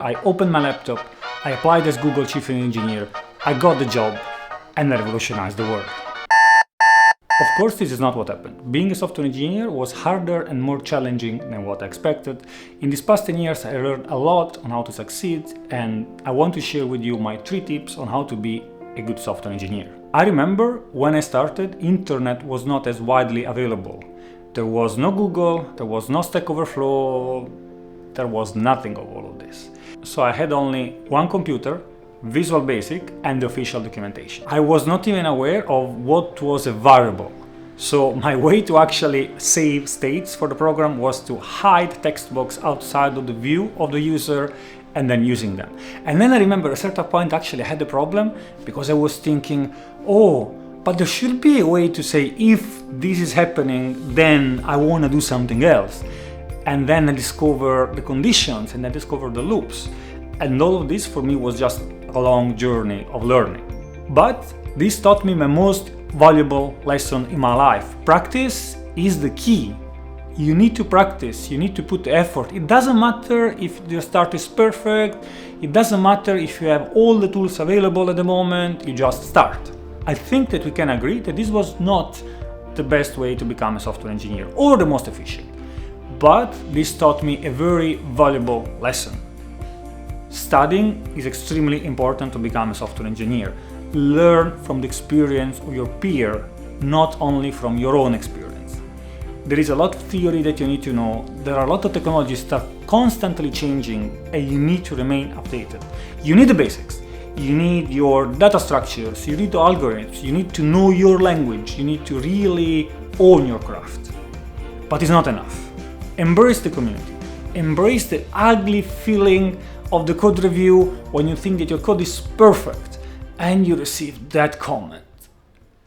I opened my laptop, I applied as Google Chief Engineer, I got the job, and I revolutionized the world. Of course, this is not what happened. Being a software engineer was harder and more challenging than what I expected. In these past 10 years, I learned a lot on how to succeed, and I want to share with you my 3 tips on how to be a good software engineer. I remember when I started, internet was not as widely available. There was no Google, there was no Stack Overflow, there was nothing of all of this. So I had only one computer, Visual Basic, and the official documentation. I was not even aware of what was a variable. So my way to actually save states for the program was to hide text box outside of the view of the user and then using them. And then I remember at a certain point actually I had a problem because I was thinking, oh, but there should be a way to say if this is happening, then I want to do something else. And then I discovered the conditions and I discovered the loops. And all of this for me was just a long journey of learning. But this taught me my most valuable lesson in my life. Practice is the key. You need to practice, you need to put effort. It doesn't matter if your start is perfect, it doesn't matter if you have all the tools available at the moment, you just start. I think that we can agree that this was not the best way to become a software engineer or the most efficient. But this taught me a very valuable lesson. Studying is extremely important to become a software engineer. Learn from the experience of your peer, not only from your own experience. There is a lot of theory that you need to know. There are a lot of technologies that are constantly changing and you need to remain updated. You need the basics. You need your data structures, you need the algorithms, you need to know your language, you need to really own your craft. But it's not enough. Embrace the community. Embrace the ugly feeling of the code review when you think that your code is perfect and you receive that comment.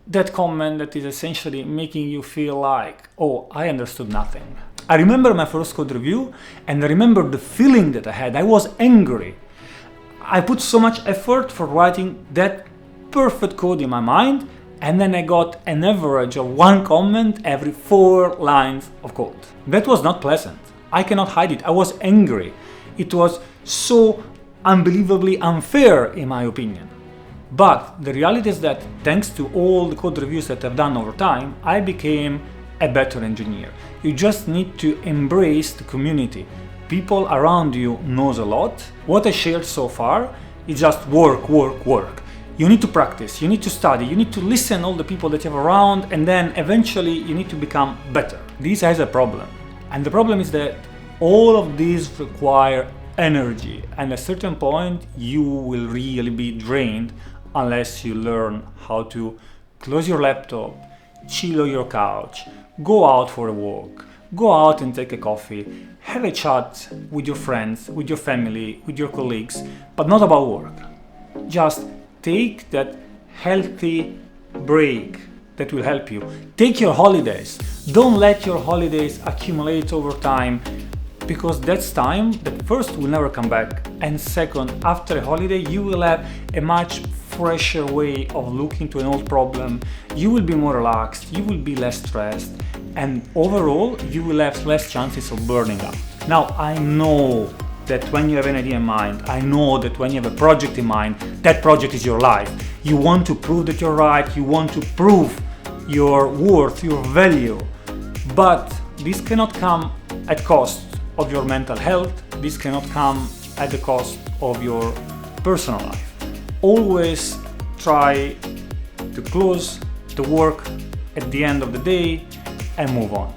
That comment that is essentially making you feel like, oh, I understood nothing. I remember my first code review and I remember the feeling that I had. I was angry. I put so much effort for writing that perfect code in my mind, and then I got an average of 1 comment every 4 lines of code. That was not pleasant. I cannot hide it. I was angry. It was so unbelievably unfair in my opinion. But the reality is that thanks to all the code reviews that I've done over time, I became a better engineer. You just need to embrace the community. People around you knows a lot. What I shared so far is just work, work, work. You need to practice, you need to study, you need to listen to all the people that you have around, and then eventually you need to become better. This has a problem. And the problem is that all of these require energy, and at a certain point you will really be drained unless you learn how to close your laptop, chill on your couch, go out for a walk, go out and take a coffee, have a chat with your friends, with your family, with your colleagues, but not about work. Just take that healthy break that will help you. Take your holidays. Don't let your holidays accumulate over time, because that's time that first will never come back, and second, after a holiday you will have a much fresher way of looking to an old problem. You will be more relaxed, you will be less stressed, and overall you will have less chances of burning out. Now, I know that when you have an idea in mind, I know that when you have a project in mind, that project is your life. You want to prove that you're right, you want to prove your worth, your value, but this cannot come at cost of your mental health. This cannot come at the cost of your personal life. Always try to close the work at the end of the day and move on.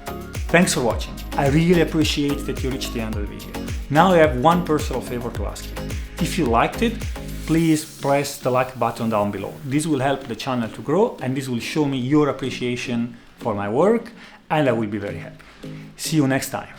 Thanks for watching. I really appreciate that you reached the end of the video. Now I have one personal favor to ask you. If you liked it, please press the like button down below. This will help the channel to grow, and this will show me your appreciation for my work, and I will be very happy. See you next time.